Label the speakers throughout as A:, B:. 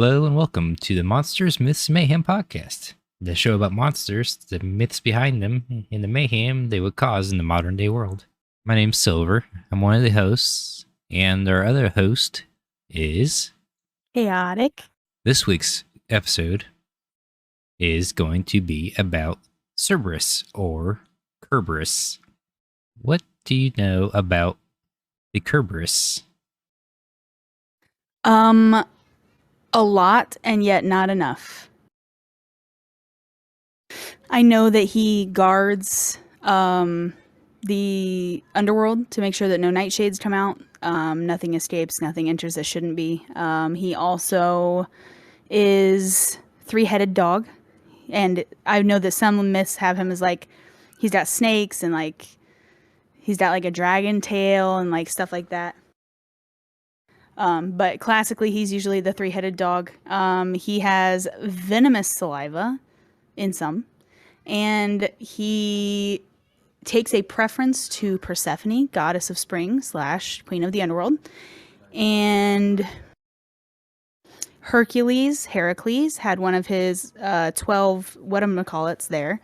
A: Hello and welcome to the Monsters, Myths, Mayhem podcast, the show about monsters, the myths behind them, and the mayhem they would cause in the modern day world. My name's Silver. I'm one of the hosts, and our other host is...
B: Chaotic.
A: This week's episode is going to be about Cerberus or Cerberus. What do you know about the Cerberus?
B: A lot, and yet not enough. I know that he guards the underworld to make sure that no nightshades come out. Nothing escapes, nothing enters that shouldn't be. He also is three-headed dog, and I know that some myths have him as like he's got snakes and like he's got like a dragon tail and like stuff like that. But classically, he's usually the three-headed dog. He has venomous saliva in some, and he takes a preference to Persephone, goddess of spring / queen of the underworld, and Heracles had one of his 12 whatchamacallits there.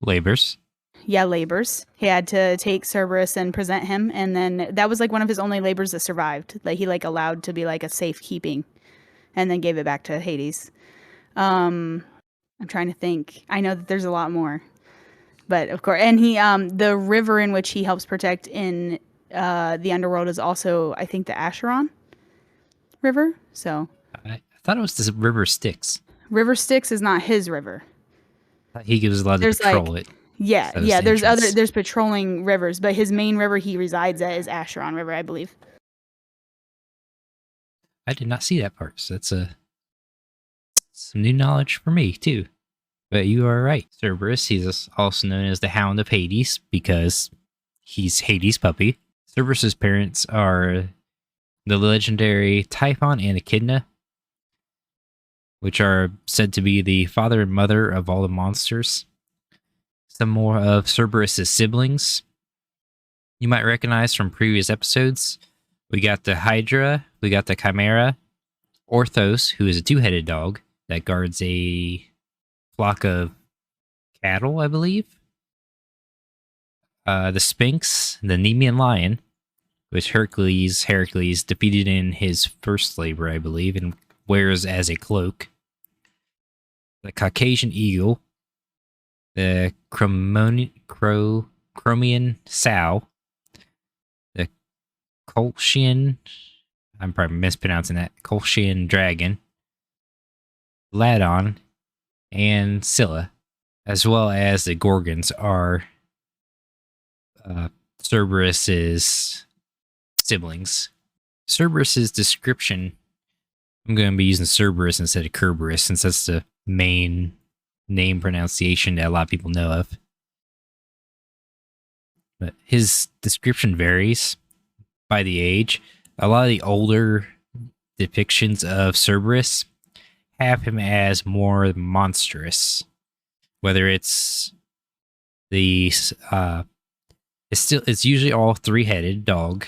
A: Labors.
B: Yeah, labors. He had to take Cerberus and present him, and then that was like one of his only labors that survived. Like he like allowed to be like a safekeeping, and then gave it back to Hades. I'm trying to think. I know that there's a lot more, but of course, and he the river in which he helps protect in the underworld is also, I think, the Acheron River. So
A: I thought it was the River Styx.
B: River Styx is not his river.
A: He gives allowed to patrol it.
B: Yeah. There's patrolling rivers, but his main river he resides at is Acheron River, I believe.
A: I did not see that part, so that's some new knowledge for me too. But you are right, Cerberus. He's also known as the Hound of Hades because he's Hades' puppy. Cerberus's parents are the legendary Typhon and Echidna, which are said to be the father and mother of all the monsters. Some more of Cerberus's siblings you might recognize from previous episodes. We got the Hydra, we got the Chimera, Orthos, who is a two-headed dog that guards a flock of cattle, I believe. The Sphinx, the Nemean lion, which Heracles defeated in his first labor, I believe, and wears as a cloak. The Caucasian eagle, the Chromian sow, the Colchian, I'm probably mispronouncing that, Colchian dragon, Ladon, and Scylla, as well as the Gorgons are Cerberus's siblings. Cerberus's description, I'm going to be using Cerberus instead of Cerberus since that's the main name pronunciation that a lot of people know of. But his description varies by the age. A lot of the older depictions of Cerberus have him as more monstrous. Whether it's it's usually all three-headed dog,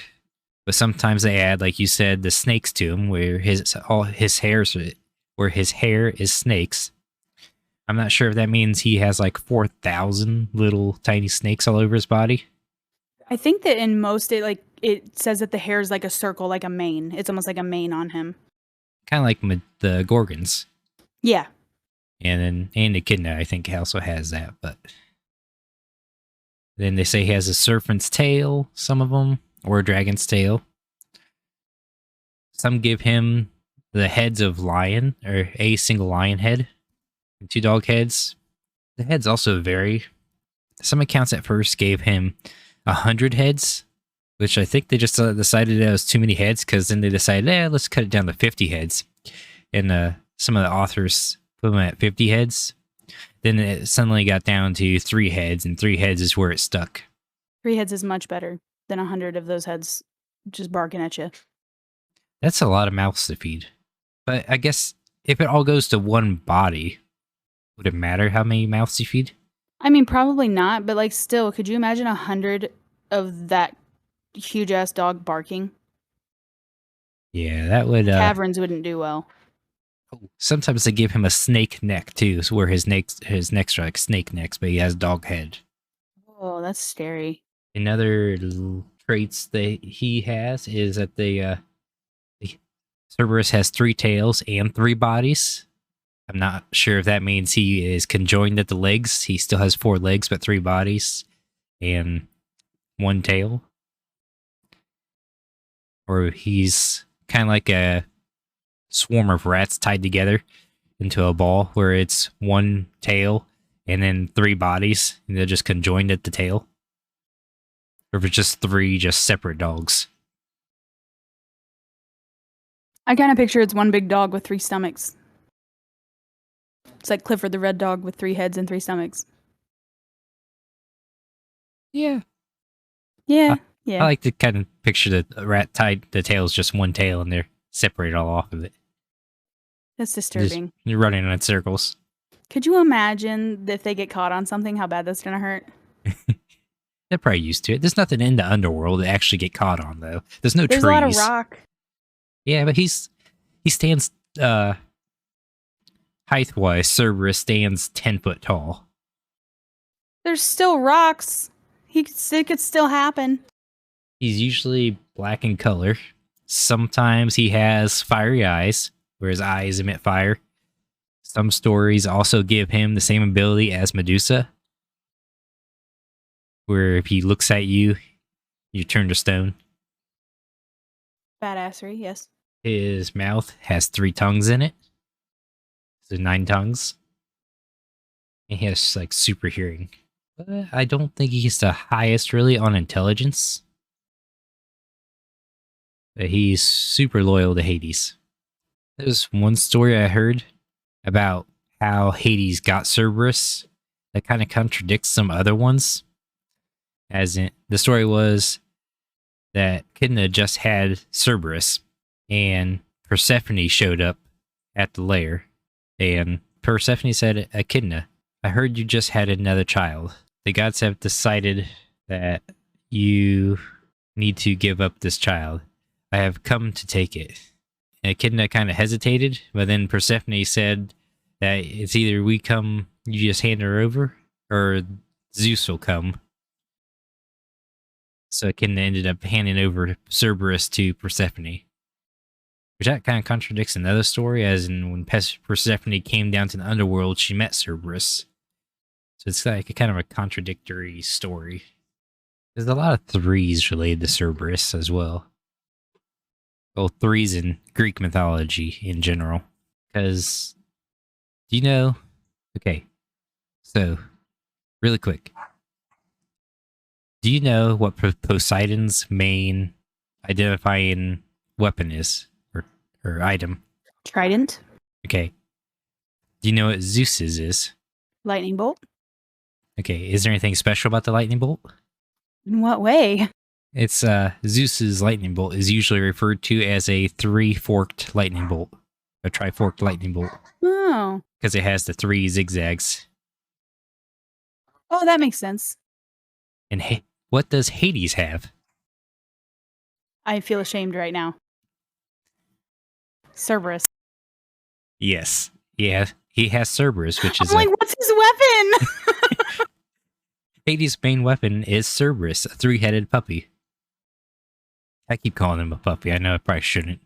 A: but sometimes they add, like you said, the snakes to him, where his hair is snakes. I'm not sure if that means he has like 4,000 little tiny snakes all over his body.
B: I think that in most it says that the hair is like a circle, like a mane. It's almost like a mane on him.
A: Kind of like the Gorgons.
B: Yeah.
A: And Echidna, I think, also has that. But then they say he has a serpent's tail, some of them, or a dragon's tail. Some give him the heads of lion, or a single lion head, and 2 dog heads. The heads also vary. Some accounts at first gave him 100 heads, which I think they just decided that was too many heads, because then they decided, let's cut it down to 50 heads. And some of the authors put them at 50 heads. Then it suddenly got down to 3 heads, and 3 heads is where it stuck.
B: 3 heads is much better than 100 of those heads just barking at you.
A: That's a lot of mouths to feed. But I guess if it all goes to one body, would it matter how many mouths you feed?
B: I mean, probably not, but like still, could you imagine 100 of that huge-ass dog barking?
A: Yeah, that would...
B: Caverns wouldn't do well.
A: Sometimes they give him a snake neck too, so where his necks are like snake necks, but he has dog head.
B: Oh, that's scary.
A: Another traits that he has is that the Cerberus has 3 tails and 3 bodies. I'm not sure if that means he is conjoined at the legs. He still has 4 legs, but 3 bodies and 1 tail. Or he's kind of like a swarm of rats tied together into a ball where it's 1 tail and then 3 bodies, and they're just conjoined at the tail. Or if it's just 3 just separate dogs.
B: I kind of picture it's one big dog with 3 stomachs. It's like Clifford the Red Dog with 3 heads and 3 stomachs.
A: Yeah.
B: Yeah, yeah.
A: I like to kind of picture the rat tied, the tail's just 1 tail and they're separated all off of it.
B: That's disturbing.
A: You're running in circles.
B: Could you imagine if they get caught on something, how bad that's going to hurt?
A: They're probably used to it. There's nothing in the underworld to actually get caught on, though. There's no trees.
B: There's a lot of rock.
A: Yeah, but he stands height-wise. Cerberus stands 10 foot tall.
B: There's still rocks. It could still happen.
A: He's usually black in color. Sometimes he has fiery eyes, where his eyes emit fire. Some stories also give him the same ability as Medusa, where if he looks at you, you turn to stone.
B: Badassery, yes.
A: His mouth has 3 tongues in it. So 9 tongues. And he has like super hearing. But I don't think he's the highest really on intelligence. But he's super loyal to Hades. There's one story I heard about how Hades got Cerberus that kind of contradicts some other ones. As in, the story was that Echidna just had Cerberus, and Persephone showed up at the lair, and Persephone said, Echidna, I heard you just had another child. The gods have decided that you need to give up this child. I have come to take it. And Echidna kind of hesitated, but then Persephone said that it's either we come, you just hand her over, or Zeus will come. So Echidna ended up handing over Cerberus to Persephone. Which that kind of contradicts another story, as in when Persephone came down to the underworld, she met Cerberus. So it's like a kind of a contradictory story. There's a lot of 3s related to Cerberus as well. Well, 3s in Greek mythology in general. Because, do you know? Okay, so, really quick. Do you know what Poseidon's main identifying weapon is? Or item?
B: Trident.
A: Okay. Do you know what Zeus's is?
B: Lightning bolt.
A: Okay, is there anything special about the lightning bolt?
B: In what way?
A: It's Zeus's lightning bolt is usually referred to as a 3-forked lightning bolt, a tri-forked lightning bolt,
B: Oh.
A: because it has the 3 zigzags.
B: Oh, that makes sense.
A: And what does Hades have?
B: I feel ashamed right now. Cerberus.
A: Yes, yeah, he has Cerberus, which is
B: I'm like, what's his weapon?
A: Hades' main weapon is Cerberus, a 3-headed puppy. I keep calling him a puppy. I know I probably shouldn't.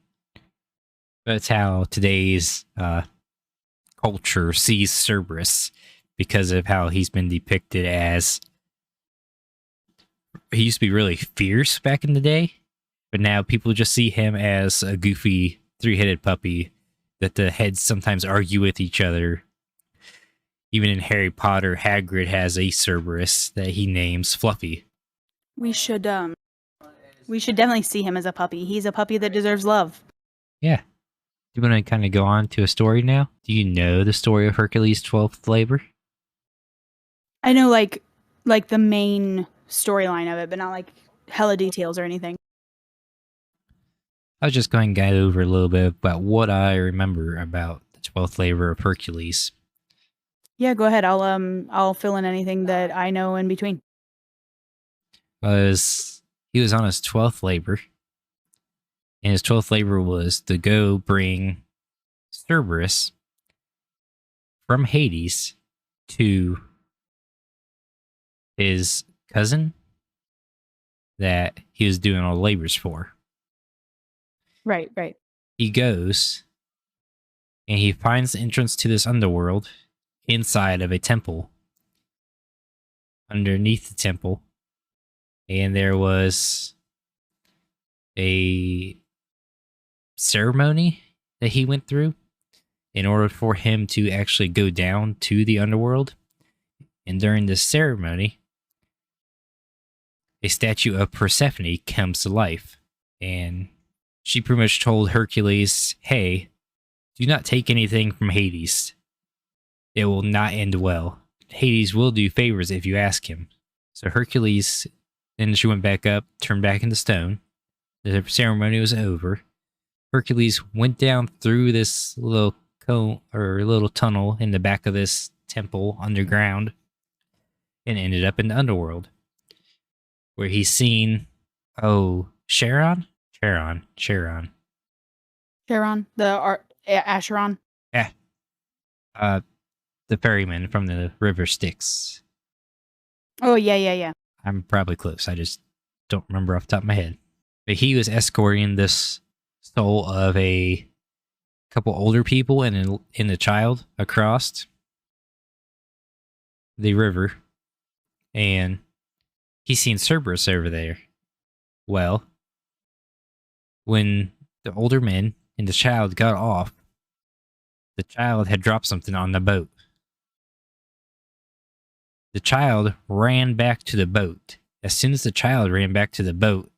A: But it's how today's culture sees Cerberus because of how he's been depicted as... He used to be really fierce back in the day, but now people just see him as a goofy 3-headed puppy that the heads sometimes argue with each other. Even in Harry Potter, Hagrid has a Cerberus that he names Fluffy.
B: We should definitely see him as a puppy. He's a puppy that deserves love.
A: Yeah. Do you want to kind of go on to a story now? Do you know the story of Hercules' 12th labor?
B: I know like the main storyline of it, but not like hella details or anything.
A: I was just going to go over a little bit about what I remember about the 12th labor of Hercules.
B: Yeah, go ahead. I'll fill in anything that I know in between.
A: He was on his 12th labor, and his 12th labor was to go bring Cerberus from Hades to his cousin that he was doing all the labors for.
B: Right, right.
A: He goes and he finds the entrance to this underworld inside of a temple. Underneath the temple, and there was a ceremony that he went through in order for him to actually go down to the underworld. And during this ceremony, a statue of Persephone comes to life. And she pretty much told Hercules, hey, do not take anything from Hades. It will not end well. Hades will do favors if you ask him. So Hercules, then she went back up, turned back into stone. The ceremony was over. Hercules went down through this little cone or little tunnel in the back of this temple underground and ended up in the underworld, where he's seen, Charon,
B: Acheron.
A: yeah, the ferryman from the river Styx.
B: Oh, yeah.
A: I'm probably close. I just don't remember off the top of my head. But he was escorting this soul of a couple older people and a child across the river. And he's seen Cerberus over there. Well, when the older men and the child got off, the child had dropped something on the boat. The child ran back to the boat. As soon as the child ran back to the boat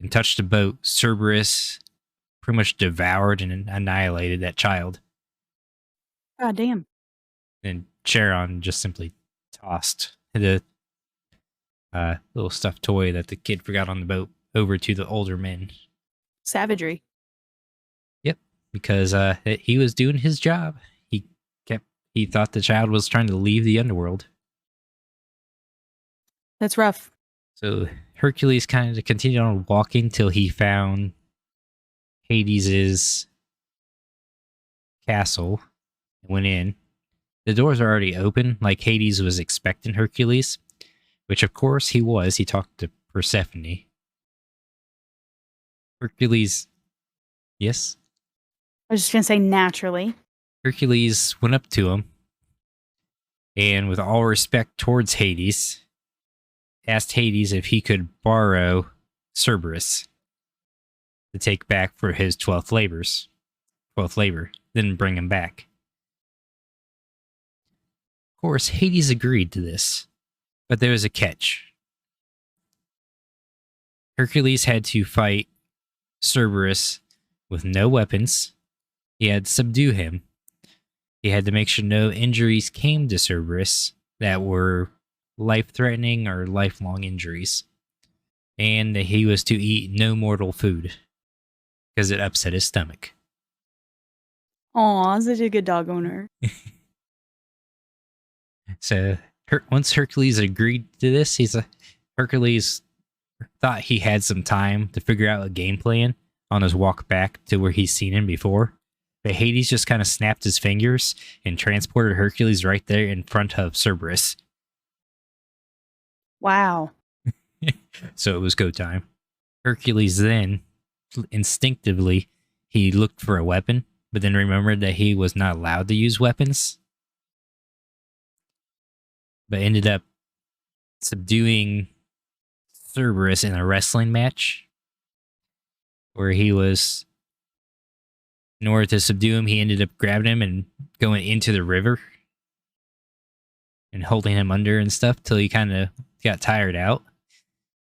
A: and touched the boat, Cerberus pretty much devoured and annihilated that child.
B: God damn.
A: And Charon just simply tossed the little stuffed toy that the kid forgot on the boat over to the older men.
B: Savagery.
A: Yep, because he was doing his job. He thought the child was trying to leave the underworld.
B: That's rough.
A: So Hercules kind of continued on walking till he found Hades's castle and went in. The doors are already open, like Hades was expecting Hercules, which of course he was. He talked to Persephone. Hercules, yes?
B: I was just going to say naturally.
A: Hercules went up to him and, with all respect towards Hades, asked Hades if he could borrow Cerberus to take back for his 12th labor, then bring him back. Of course, Hades agreed to this, but there was a catch. Hercules had to fight Cerberus with no weapons. He had to subdue him. He had to make sure no injuries came to Cerberus that were life-threatening or lifelong injuries. And that he was to eat no mortal food because it upset his stomach.
B: Aw, such a good dog owner.
A: So once Hercules agreed to this, Hercules thought he had some time to figure out a game plan on his walk back to where he's seen him before. But Hades just kind of snapped his fingers and transported Hercules right there in front of Cerberus.
B: Wow.
A: So it was go time. Hercules then, instinctively, he looked for a weapon, but then remembered that he was not allowed to use weapons. But ended up subduing Cerberus in a wrestling match where he was, in order to subdue him, he ended up grabbing him and going into the river and holding him under and stuff till he kind of got tired out.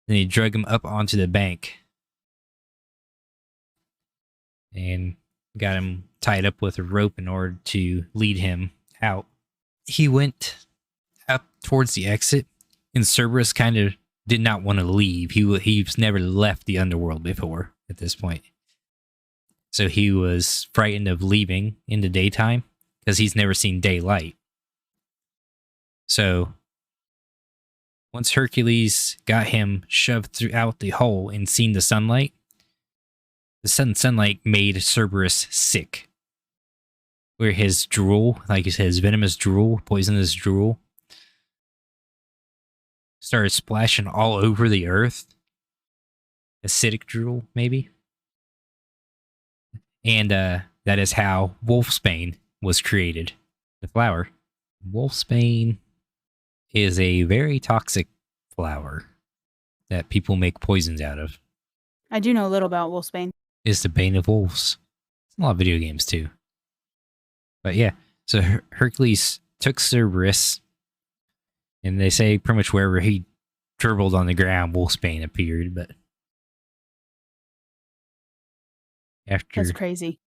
A: Then he drug him up onto the bank and got him tied up with a rope in order to lead him out. He went up towards the exit, and Cerberus kind of did not want to leave. He's never left the underworld before at this point. So he was frightened of leaving in the daytime because he's never seen daylight. So once Hercules got him shoved throughout the hole and seen the sunlight, the sudden sunlight made Cerberus sick. where his drool, like you said, his venomous drool, poisonous drool, started splashing all over the earth. Acidic drool, maybe. And that is how wolfsbane was created. The flower. Wolfsbane is a very toxic flower that people make poisons out of.
B: I do know a little about wolfsbane.
A: It's the bane of wolves. It's a lot of video games too. But yeah, so Hercules took Cerberus, and they say pretty much wherever he dribbled on the ground, wolfsbane appeared. But
B: That's crazy.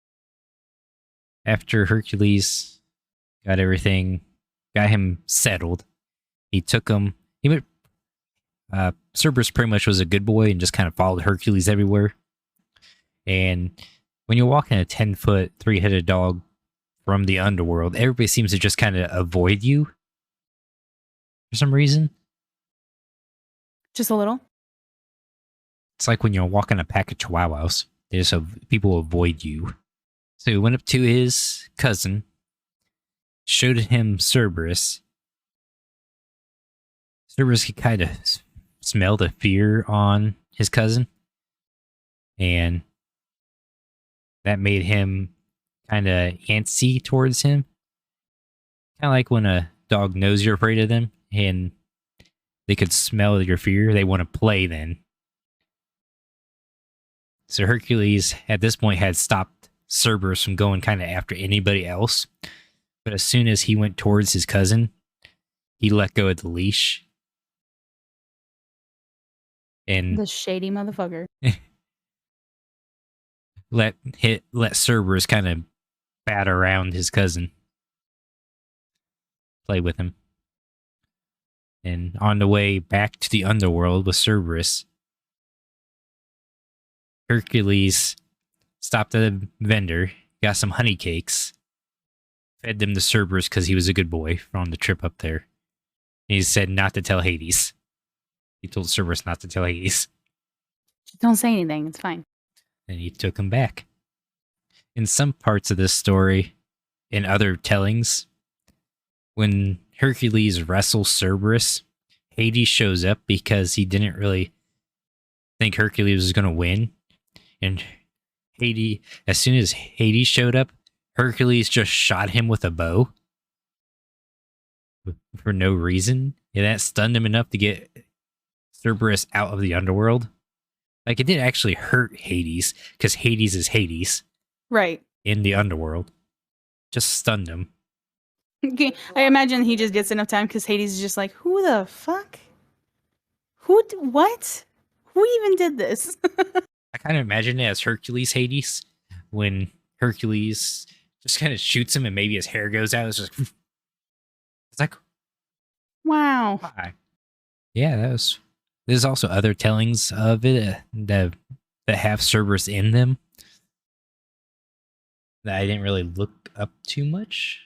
A: after Hercules got everything, got him settled, he took him. He went. Cerberus pretty much was a good boy and just kind of followed Hercules everywhere. And when you're walking a 10-foot, 3-headed dog from the underworld, everybody seems to just kind of avoid you for some reason.
B: Just a little.
A: It's like when you're walking a pack of chihuahuas, they just people avoid you. So he went up to his cousin, showed him Cerberus. Cerberus could kind of smell the fear on his cousin, and that made him kind of antsy towards him. Kind of like when a dog knows you're afraid of them and they could smell your fear. They want to play then. So Hercules, at this point, had stopped Cerberus from going kind of after anybody else. But as soon as he went towards his cousin, he let go of the leash. And
B: The shady motherfucker.
A: let Cerberus kind of bat around his cousin, play with him. And on the way back to the underworld with Cerberus, Hercules stopped at a vendor, got some honey cakes, fed them to Cerberus because he was a good boy on the trip up there. And he said not to tell Hades. He told Cerberus not to tell Hades.
B: Just don't say anything. It's fine.
A: And he took him back. In some parts of this story, in other tellings, when Hercules wrestles Cerberus, Hades shows up because he didn't really think Hercules was going to win. And Hades, as soon as Hades showed up, Hercules just shot him with a bow for no reason. And that stunned him enough to get Cerberus out of the underworld. Like, it didn't actually hurt Hades, because Hades is Hades.
B: Right.
A: In the underworld. Just stunned him.
B: Okay. I imagine he just gets enough time because Hades is just like, who the fuck? What? Who even did this?
A: I kind of imagine it as Hercules Hades, when Hercules just kind of shoots him and maybe his hair goes out. It's just, it's like,
B: wow.
A: why? Yeah, there's also other tellings of it that have Cerberus in them that I didn't really look up too much.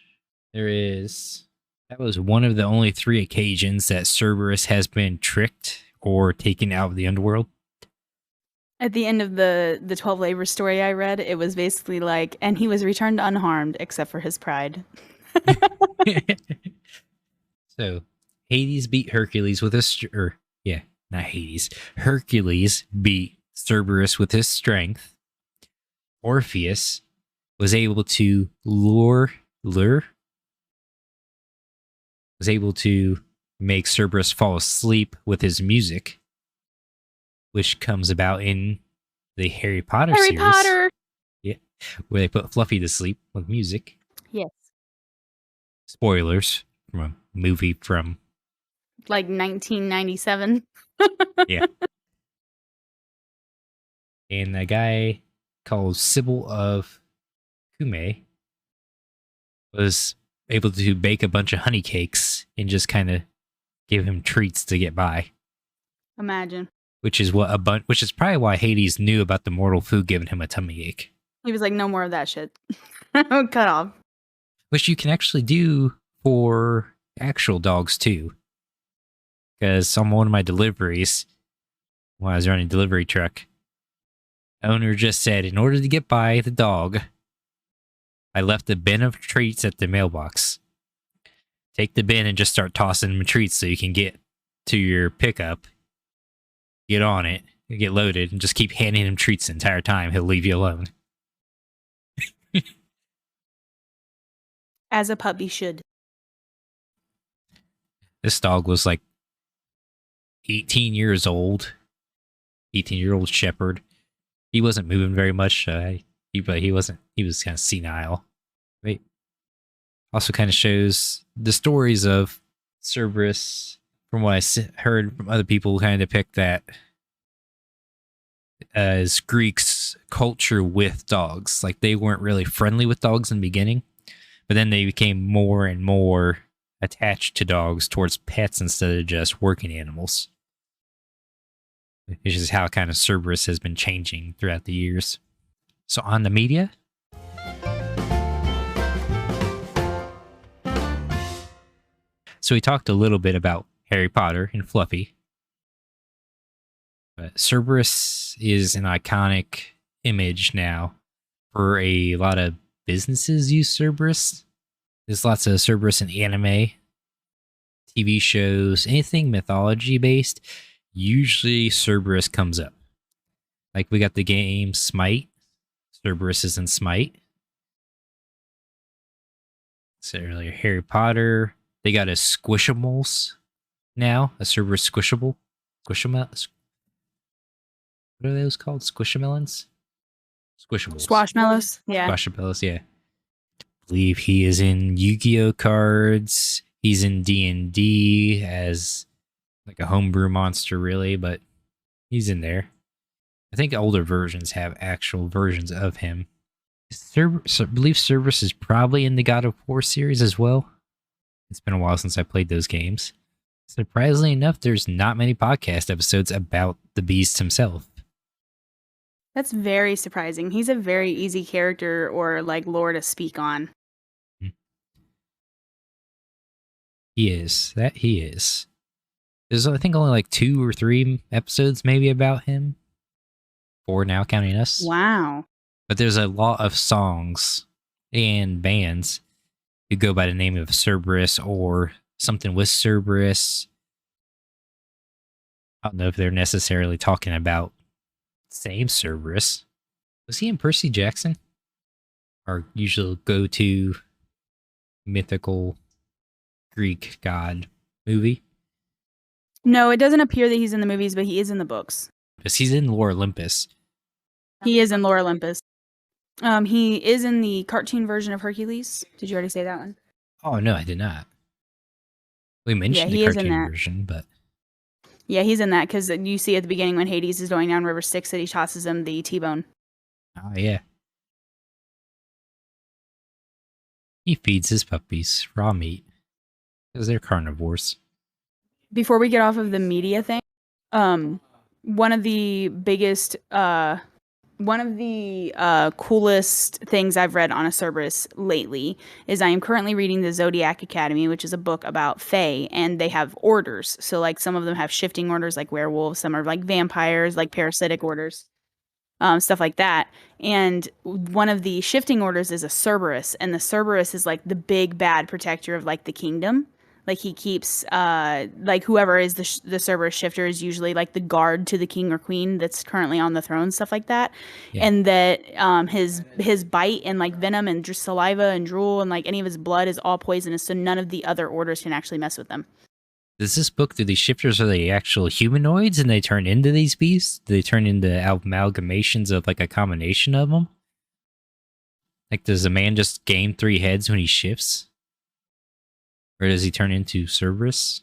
A: That was one of the only 3 occasions that Cerberus has been tricked or taken out of the underworld.
B: At the end of the 12 labor story I read, it was basically like, and he was returned unharmed except for his pride.
A: So Hades beat Hercules with his, not Hades. Hercules beat Cerberus with his strength. Orpheus was able to was able to make Cerberus fall asleep with his music, which comes about in the Harry Potter series.
B: Harry Potter!
A: Yeah, where they put Fluffy to sleep with music.
B: Yes.
A: Spoilers from a movie from...
B: like 1997.
A: Yeah. And a guy called Sybil of Cumae was able to bake a bunch of honey cakes and just kind of give him treats to get by.
B: Imagine.
A: Which is probably why Hades knew about the mortal food giving him a tummy ache.
B: He was like, no more of that shit. Cut off.
A: Which you can actually do for actual dogs too. Because on one of my deliveries, when I was running a delivery truck, owner just said, in order to get by the dog, I left a bin of treats at the mailbox. Take the bin and just start tossing them treats so you can get to your pickup, get on it, get loaded, and just keep handing him treats the entire time. He'll leave you alone.
B: As a puppy should.
A: This dog was like 18 years old, 18-year-old shepherd. He wasn't moving very much. He wasn't. He was kind of senile. Right. Also, kind of shows the stories of Cerberus. From what I heard from other people, kind of depict that as Greeks' culture with dogs. Like they weren't really friendly with dogs in the beginning, but then they became more and more attached to dogs towards pets instead of just working animals. Which is how kind of Cerberus has been changing throughout the years. So on the media. So we talked a little bit about Harry Potter and Fluffy. But Cerberus is an iconic image now for a lot of businesses use Cerberus. There's lots of Cerberus in anime, TV shows, anything mythology based. Usually Cerberus comes up. Like we got the game Smite. Cerberus is in Smite. So earlier, Harry Potter. They got a Squishimals now, a Cerberus Squishable. Squishimals. What are those called? Squishamelons? Squishables.
B: Squashmallows. Yeah.
A: Squashables, yeah. I believe he is in Yu-Gi-Oh cards. He's in D&D as like a homebrew monster, really, but he's in there. I think older versions have actual versions of him. I believe Cerberus is probably in the God of War series as well. It's been a while since I played those games. Surprisingly enough, there's not many podcast episodes about the beast himself.
B: That's very surprising. He's a very easy character or like lore to speak on.
A: He is. That he is. There's, I think, only like 2 or 3 episodes maybe about him. 4 now, counting us.
B: Wow.
A: But there's a lot of songs and bands who go by the name of Cerberus or something with Cerberus. I don't know if they're necessarily talking about the same Cerberus. Was he in Percy Jackson? Our usual go-to mythical Greek god movie?
B: No, it doesn't appear that he's in the movies, but he is in the books.
A: Because he's in Lore Olympus.
B: He is in Lore Olympus. He is in the cartoon version of Hercules. Did you already say that one?
A: Oh, no, I did not. We mentioned the cartoon version, but...
B: Yeah, he's in that because you see at the beginning when Hades is going down River Styx that he tosses him the T-bone.
A: Oh, yeah. He feeds his puppies raw meat because they're carnivores.
B: Before we get off of the media thing, one of the biggest... one of the coolest things I've read on a Cerberus lately is I am currently reading the Zodiac Academy, which is a book about Fae, and they have orders. So, like, some of them have shifting orders, like werewolves. Some are like vampires, like parasitic orders, stuff like that. And one of the shifting orders is a Cerberus, and the Cerberus is like the big bad protector of like the kingdom. Like he keeps, like whoever is the Cerberus shifter is usually like the guard to the king or queen that's currently on the throne, stuff like that. Yeah. And that his bite and like venom and just saliva and drool and like any of his blood is all poisonous, so none of the other orders can actually mess with them.
A: Does this book, do these shifters, are they actual humanoids and they turn into these beasts? Do they turn into amalgamations of like a combination of them? Like does a man just gain 3 heads when he shifts? Or does he turn into Cerberus?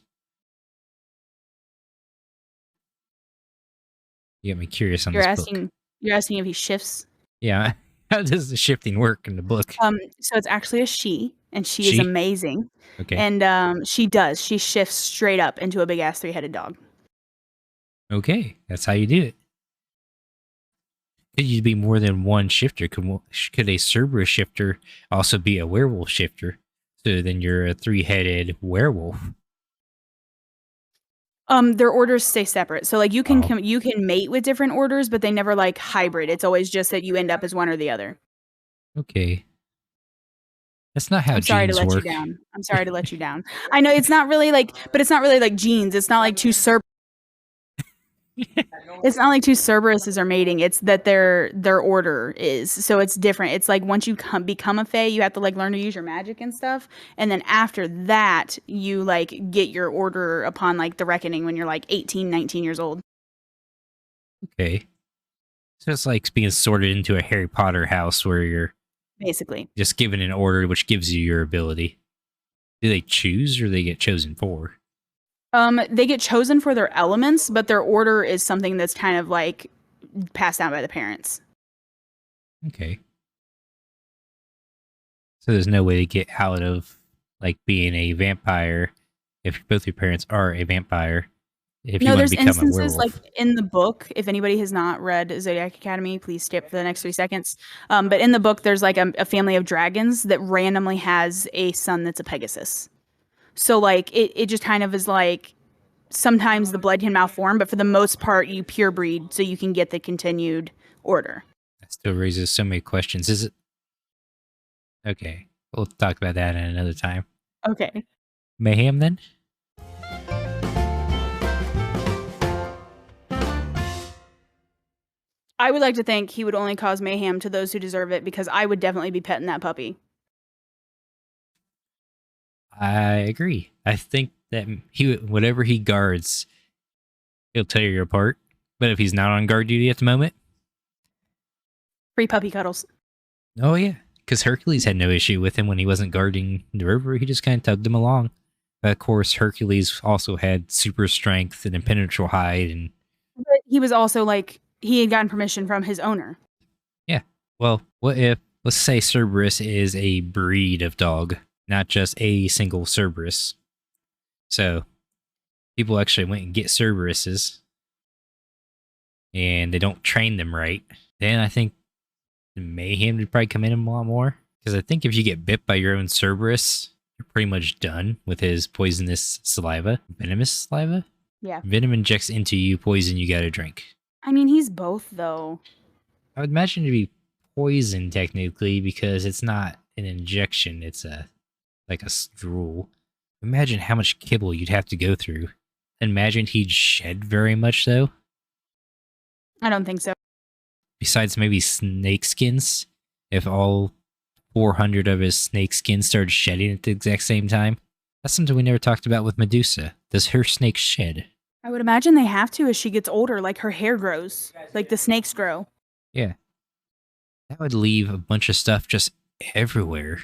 A: You got me curious on this book.
B: You're asking if he shifts?
A: Yeah. How does the shifting work in the book?
B: So it's actually a she, and she is amazing.
A: Okay.
B: And she shifts straight up into a big-ass 3-headed dog.
A: Okay. That's how you do it. Could you be more than one shifter? Could a Cerberus shifter also be a werewolf shifter? So then you're a 3-headed werewolf.
B: Their orders stay separate. So like you can mate with different orders, but they never like hybrid. It's always just that you end up as one or the other.
A: Okay. That's not how
B: I'm sorry to
A: genes
B: let you
A: work.
B: down. I'm sorry to let you down. I know it's not really like, but it's not really like genes. It's not like two It's not like two Cerberuses are mating. It's that their order is. So it's different. It's like once you become a Fae, you have to like learn to use your magic and stuff. And then after that, you like get your order upon like the reckoning when you're like 18, 19 years old.
A: Okay. So it's like being sorted into a Harry Potter house where you're
B: Basically.
A: just given an order which gives you your ability. Do they choose or they get chosen for?
B: They get chosen for their elements, but their order is something that's kind of like passed down by the parents.
A: Okay. So there's no way to get out of like being a vampire if both your parents are a vampire. If you
B: No,
A: want to
B: there's
A: become a
B: instances like
A: werewolf.
B: in the book. If anybody has not read Zodiac Academy, please skip the next 3 seconds. But in the book, there's like a family of dragons that randomly has a son that's a Pegasus. So like it just kind of is like sometimes the blood can malform, but for the most part, you pure breed so you can get the continued order.
A: That still raises so many questions. Is it okay? We'll talk about that in another time.
B: Okay.
A: Mayhem then?
B: I would like to think he would only cause mayhem to those who deserve it because I would definitely be petting that puppy.
A: I agree. I think that whatever he guards, he'll tear you apart. But if he's not on guard duty at the moment,
B: Free puppy cuddles.
A: oh yeah, because Hercules had no issue with him when he wasn't guarding the river. He just kind of tugged him along. But of course, Hercules also had super strength and impenetrable hide, and
B: But he was also like, he had gotten permission from his owner.
A: yeah. Well, what if let's say Cerberus is a breed of dog, not just a single Cerberus? So people actually went and get Cerberuses, and they don't train them right. Then I think mayhem would probably come in a lot more. Because I think if you get bit by your own Cerberus, you're pretty much done with his poisonous saliva. Venomous saliva?
B: Yeah.
A: Venom injects into you, poison you gotta drink.
B: I mean, he's both, though.
A: I would imagine to be poison technically because it's not an injection, it's like a drool. Imagine how much kibble you'd have to go through. Imagine he'd shed very much though.
B: I don't think so.
A: Besides maybe snake skins, if all 400 of his snake skins started shedding at the exact same time. That's something we never talked about with Medusa. Does her snake shed?
B: I would imagine they have to as she gets older, like her hair grows, like the snakes grow.
A: Yeah. That would leave a bunch of stuff just everywhere.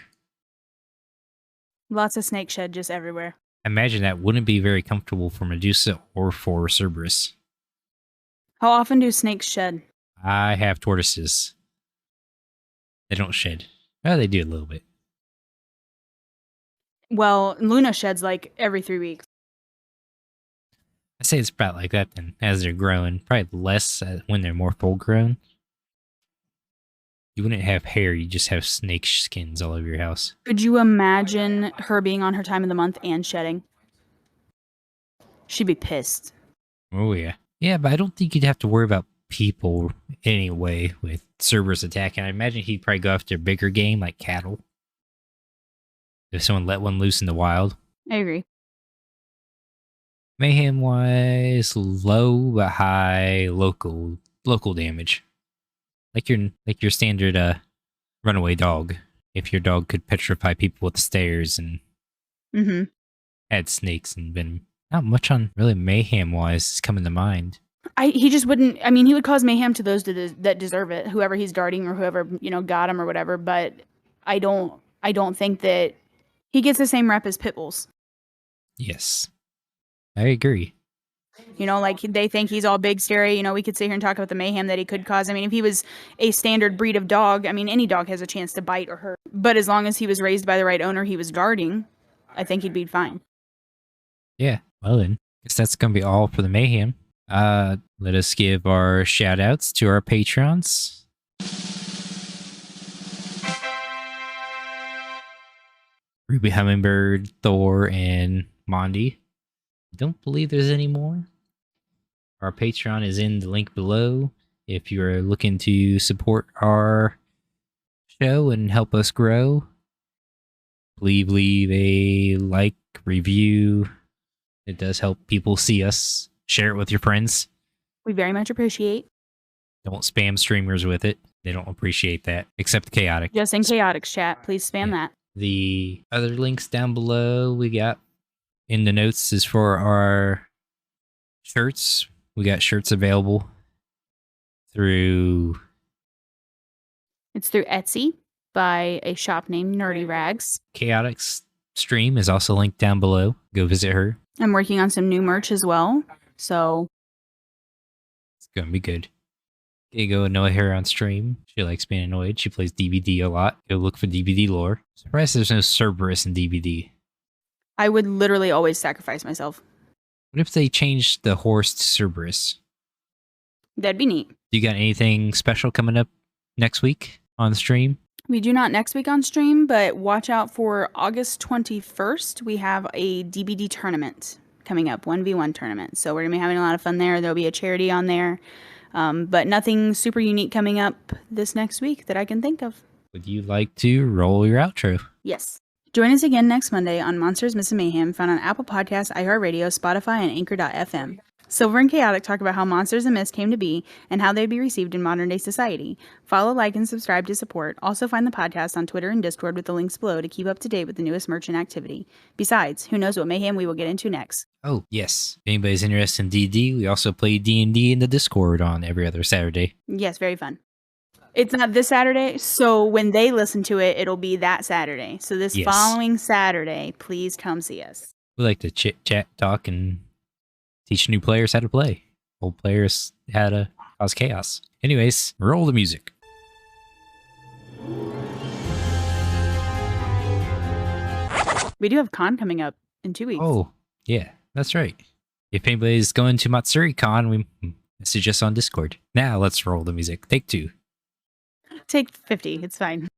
B: Lots of snake shed just everywhere.
A: Imagine that wouldn't be very comfortable for Medusa or for Cerberus.
B: How often do snakes shed?
A: I have tortoises. They don't shed. Well, they do a little bit.
B: Well, Luna sheds like every 3 weeks.
A: I say it's about like that then, as they're growing. Probably less when they're more full grown. You wouldn't have hair, you just have snake skins all over your house.
B: Could you imagine her being on her time of the month and shedding? She'd be pissed.
A: Oh, yeah. Yeah, but I don't think you'd have to worry about people anyway with Cerberus attacking. I imagine he'd probably go after bigger game like cattle. If someone let one loose in the wild.
B: I agree.
A: Mayhem wise, low but high local damage. Like your standard runaway dog. If your dog could petrify people with stairs and add snakes and venom. Not much on really mayhem wise is coming to mind.
B: He just wouldn't. I mean, he would cause mayhem to those that deserve it, whoever he's guarding or whoever got him or whatever. But I don't think that he gets the same rep as pit bulls.
A: Yes, I agree.
B: Like they think he's all big, scary. We could sit here and talk about the mayhem that he could cause. I mean, if he was a standard breed of dog, I mean, any dog has a chance to bite or hurt. But as long as he was raised by the right owner he was guarding, I think he'd be fine.
A: Yeah, well then, guess that's gonna be all for the mayhem. Let us give our shout outs to our patrons. Ruby Hummingbird, Thor, and Mondi. Don't believe there's any more. Our Patreon is in the link below if you're looking to support our show and help us grow. leave a like, review. It does help people see us. Share it with your friends.
B: We very much appreciate.
A: Don't spam streamers with it. They don't appreciate that, except Chaotic.
B: Just in Chaotic's chat, please spam that.
A: The other links down below we got in the notes is for our shirts. We got shirts available through...
B: It's through Etsy by a shop named Nerdy Rags.
A: Chaotic's stream is also linked down below. Go visit her.
B: I'm working on some new merch as well, so
A: it's gonna be good. You go annoy her on stream. She likes being annoyed. She plays DBD a lot. Go look for DBD lore. Surprised there's no Cerberus in DBD.
B: I would literally always sacrifice myself.
A: What if they changed the horse to Cerberus?
B: That'd be neat.
A: You got anything special coming up next week on the stream?
B: We do not next week on stream, but watch out for August 21st. We have a DBD tournament coming up, 1v1 tournament. So we're going to be having a lot of fun there. There'll be a charity on there. But nothing super unique coming up this next week that I can think of.
A: Would you like to roll your outro?
B: Yes. Join us again next Monday on Monsters, Myths, and Mayhem, found on Apple Podcasts, iHeartRadio, Spotify, and Anchor.fm. Silver and Chaotic talk about how monsters and myths came to be and how they'd be received in modern-day society. Follow, like, and subscribe to support. Also find the podcast on Twitter and Discord with the links below to keep up to date with the newest merch and activity. Besides, who knows what mayhem we will get into next.
A: Oh, yes. If anybody's interested in D&D, we also play D&D in the Discord on every other Saturday.
B: Yes, very fun. It's not this Saturday, so when they listen to it, it'll be that Saturday. So this following Saturday, please come see us.
A: We like to chit, chat, talk, and teach new players how to play. Old players how to cause chaos. Anyways, roll the music.
B: We do have con coming up in 2 weeks.
A: Oh, yeah, that's right. If anybody's going to Matsuri Con, we message us on Discord. Now let's roll the music. Take 2.
B: Take 50. It's fine.